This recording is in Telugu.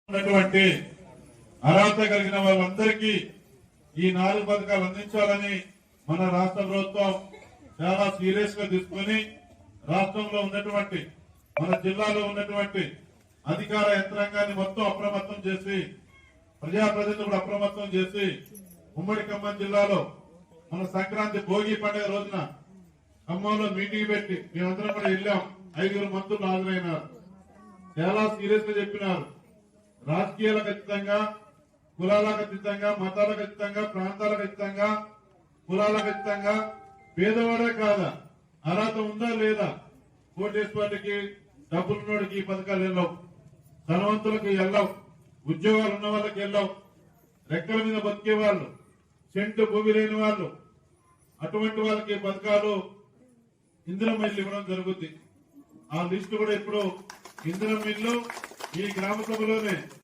ఉన్నటువంటి అర్హత కలిగిన వాళ్ళందరికీ ఈ 4 పథకాలు అందించాలని మన రాష్ట్ర ప్రభుత్వం చాలా సీరియస్ గా తీసుకుని రాష్ట్రంలో ఉన్నటువంటి మన జిల్లాలో ఉన్నటువంటి అధికార యంత్రాంగాన్ని మొత్తం అప్రమత్తం చేసి ప్రజాప్రతినిధులు కూడా అప్రమత్తం చేసి ఉమ్మడి ఖమ్మం జిల్లాలో మన సంక్రాంతి భోగి పండుగ రోజున ఖమ్మంలో మీటింగ్ పెట్టి మేమందరం కూడా వెళ్ళాం. 5 మంత్రులు హాజరైనారు. చాలా సీరియస్ గా చెప్పినారు. రాజకీయాలకు అతీతంగా, కులాలకు అతీతంగా, మతాలకు అతీతంగా, ప్రాంతాలకు అతీతంగా, కులాలకు అతీతంగా పేదవాడే కాదా, అర్హత ఉందా లేదా, కోటేశ్వరుడికి డబ్బులున్నోడికి ఈ పథకాలు వెళ్ళవు, ధనవంతులకు వెళ్ళవు, ఉద్యోగాలు ఉన్న వాళ్ళకి వెళ్ళవు, రెక్కల మీద బతికే వాళ్ళు, సెంటు భూమి లేని వాళ్ళు, అటువంటి వాళ్ళకి పథకాలు ఇందిరమ్మ ఇల్లు ఇవ్వడం జరుగుతుంది. ఆ లిస్టు కూడా ఇప్పుడు ఇందిరమ్మ ఇల్లు ఈ గ్రామ సభలోనే